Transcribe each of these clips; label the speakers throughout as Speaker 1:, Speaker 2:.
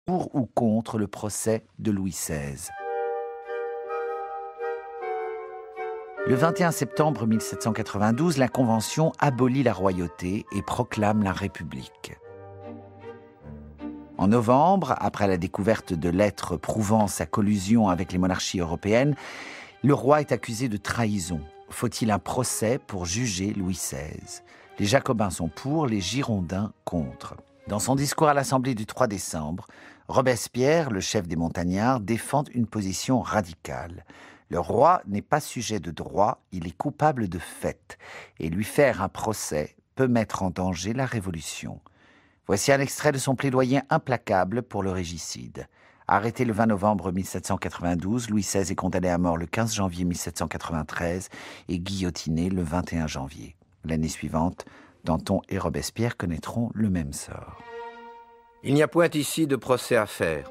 Speaker 1: pour ou contre le procès de Louis XVI. Le 21 septembre 1792, la Convention abolit la royauté et proclame la République. En novembre, après la découverte de lettres prouvant sa collusion avec les monarchies européennes, le roi est accusé de trahison. Faut-il un procès pour juger Louis XVI? Les Jacobins sont pour, les Girondins contre. Dans son discours à l'Assemblée du 3 décembre, Robespierre, le chef des montagnards, défend une position radicale. Le roi n'est pas sujet de droit, il est coupable de fait, et lui faire un procès peut mettre en danger la Révolution. Voici un extrait de son plaidoyer implacable pour le régicide. Arrêté le 20 novembre 1792, Louis XVI est condamné à mort le 15 janvier 1793 et guillotiné le 21 janvier. L'année suivante, Danton et Robespierre connaîtront le même sort.
Speaker 2: Il n'y a point ici de procès à faire.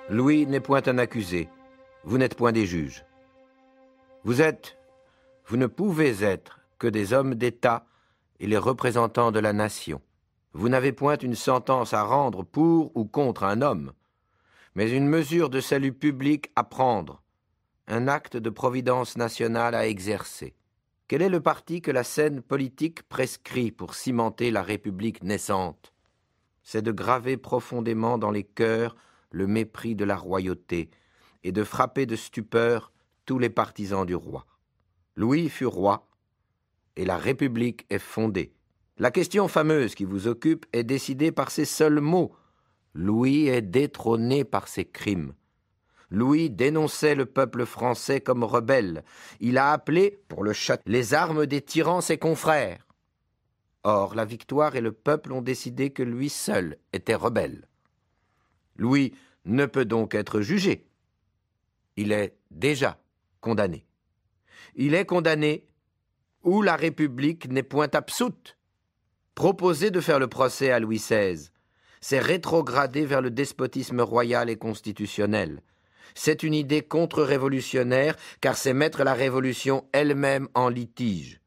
Speaker 2: Louis n'est point un accusé. Vous n'êtes point des juges. Vous ne pouvez être que des hommes d'État et les représentants de la nation. Vous n'avez point une sentence à rendre pour ou contre un homme, mais une mesure de salut public à prendre, un acte de providence nationale à exercer. Quel est le parti que la scène politique prescrit pour cimenter la République naissante? C'est de graver profondément dans les cœurs le mépris de la royauté et de frapper de stupeur tous les partisans du roi. Louis fut roi et la République est fondée. La question fameuse qui vous occupe est décidée par ces seuls mots. Louis est détrôné par ses crimes. Louis dénonçait le peuple français comme rebelle. Il a appelé, pour le château, les armes des tyrans ses confrères. Or, la victoire et le peuple ont décidé que lui seul était rebelle. Louis ne peut donc être jugé. Il est déjà condamné. Il est condamné où la République n'est point absoute. Proposer de faire le procès à Louis XVI, c'est rétrograder vers le despotisme royal et constitutionnel. C'est une idée contre-révolutionnaire, car c'est mettre la Révolution elle-même en litige.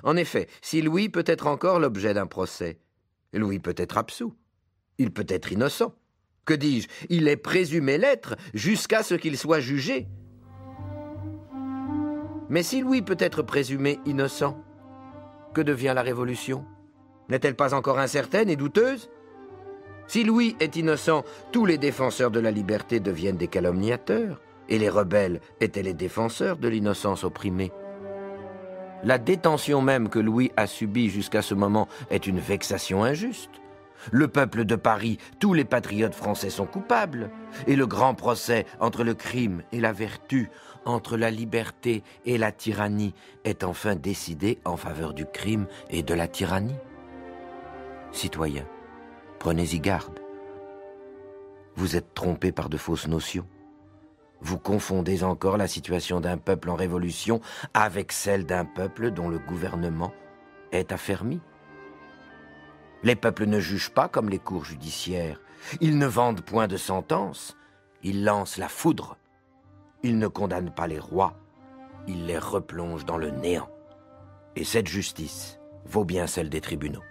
Speaker 2: En effet, si Louis peut être encore l'objet d'un procès, Louis peut être absous. Il peut être innocent. Que dis-je? Il est présumé l'être jusqu'à ce qu'il soit jugé. Mais si Louis peut être présumé innocent, que devient la Révolution? N'est-elle pas encore incertaine et douteuse? Si Louis est innocent, tous les défenseurs de la liberté deviennent des calomniateurs, et les rebelles étaient les défenseurs de l'innocence opprimée. La détention même que Louis a subie jusqu'à ce moment est une vexation injuste. Le peuple de Paris, tous les patriotes français sont coupables, et le grand procès entre le crime et la vertu, entre la liberté et la tyrannie, est enfin décidé en faveur du crime et de la tyrannie. Citoyens, prenez-y garde. Vous êtes trompés par de fausses notions. Vous confondez encore la situation d'un peuple en révolution avec celle d'un peuple dont le gouvernement est affermi. Les peuples ne jugent pas comme les cours judiciaires. Ils ne vendent point de sentence. Ils lancent la foudre. Ils ne condamnent pas les rois. Ils les replongent dans le néant. Et cette justice vaut bien celle des tribunaux.